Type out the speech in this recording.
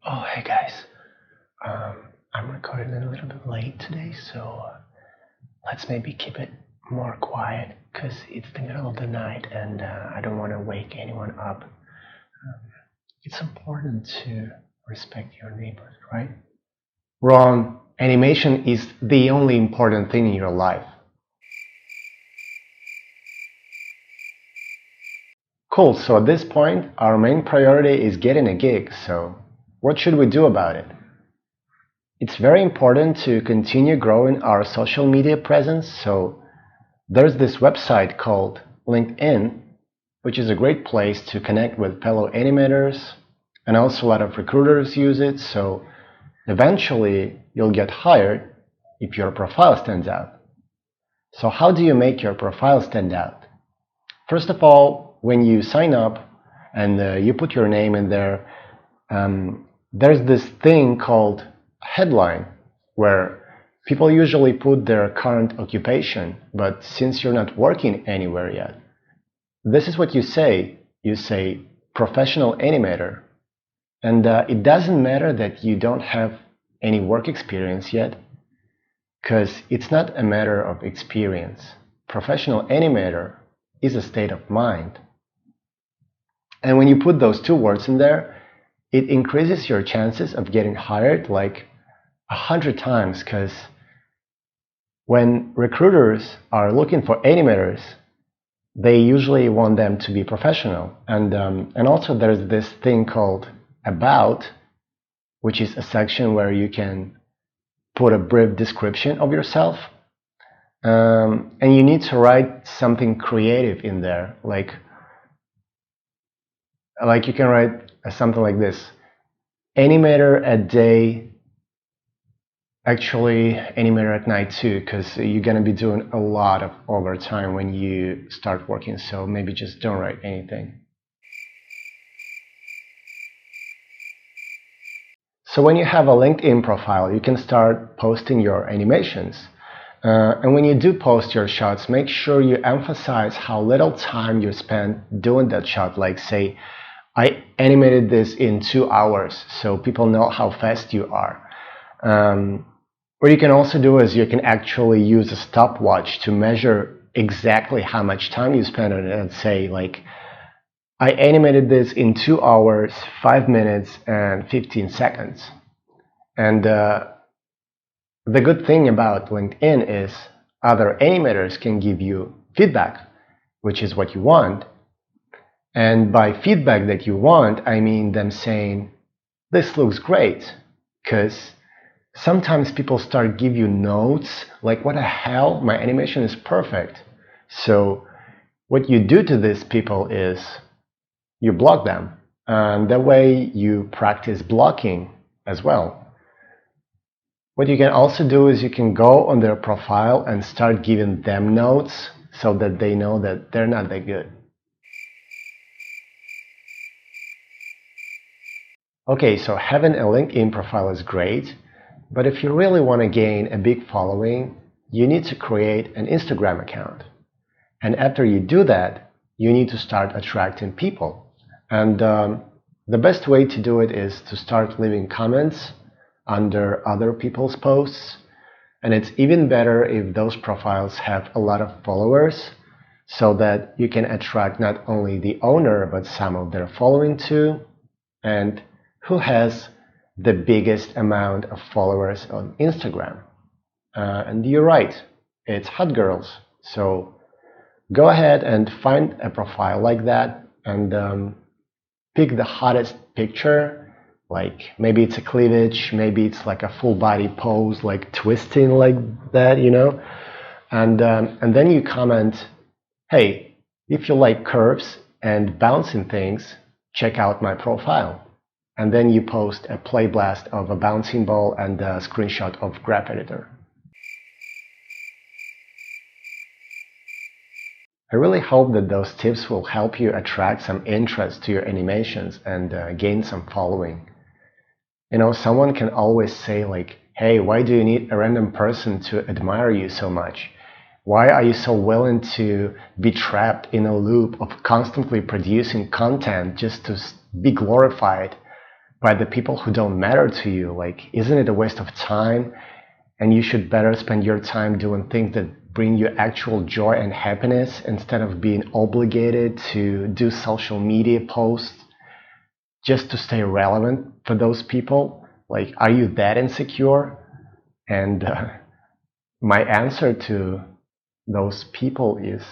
Oh, hey guys. Um, I'm recording a little bit late today, so let's maybe keep it more quiet because it's the middle of the night and I don't want to wake anyone up. It's important to respect your neighbors, right? Wrong. Animation is the only important thing in your life. Cool, so at this point, our main priority is getting a gig, so what should we do about it? It's very important to continue growing our social media presence, so there's this website called LinkedIn, which is a great place to connect with fellow animators, and also a lot of recruiters use it, so eventually you'll get hired if your profile stands out. So how do you make your profile stand out? First of all, when you sign up and you put your name in there, there's this thing called headline where people usually put their current occupation, but since you're not working anywhere yet, this is what you say. You say professional animator. And it doesn't matter that you don't have any work experience yet, because it's not a matter of experience. Professional animator is a state of mind. And when you put those two words in there, it increases your chances of getting hired like 100 times, because when recruiters are looking for animators, they usually want them to be professional. And also there's this thing called about, which is a section where you can put a brief description of yourself. And you need to write something creative in there, like you can write something like this: animator at day, actually animator at night too, because you're going to be doing a lot of overtime when you start working, so maybe just don't write anything. So when you have a LinkedIn profile, you can start posting your animations. And when you do post your shots, make sure you emphasize how little time you spend doing that shot. Like say, I animated this in 2 hours, so people know how fast you are. What you can also do is you can actually use a stopwatch to measure exactly how much time you spend on it, and say like, I animated this in 2 hours, 5 minutes, and 15 seconds. And the good thing about LinkedIn is other animators can give you feedback, which is what you want. And by feedback that you want, I mean them saying, this looks great, because sometimes people start give you notes like, what the hell, my animation is perfect. So what you do to these people is you block them, and that way you practice blocking as well. What you can also do is you can go on their profile and start giving them notes so that they know that they're not that good. Okay, so having a LinkedIn profile is great, but if you really want to gain a big following, you need to create an Instagram account. And after you do that, you need to start attracting people. And the best way to do it is to start leaving comments under other people's posts. And it's even better if those profiles have a lot of followers, so that you can attract not only the owner, but some of their following too. And who has the biggest amount of followers on Instagram? And you're right, it's hot girls. So go ahead and find a profile like that and pick the hottest picture. Like maybe it's a cleavage, maybe it's like a full body pose, like twisting like that, you know. And then you comment, hey, if you like curves and bouncing things, check out my profile. And then you post a play blast of a bouncing ball and a screenshot of Graph Editor. I really hope that those tips will help you attract some interest to your animations and gain some following. You know, someone can always say like, hey, why do you need a random person to admire you so much? Why are you so willing to be trapped in a loop of constantly producing content just to be glorified? by the people who don't matter to you. Like, isn't it a waste of time? And you should better spend your time doing things that bring you actual joy and happiness instead of being obligated to do social media posts just to stay relevant for those people. Like, are you that insecure? And my answer to those people is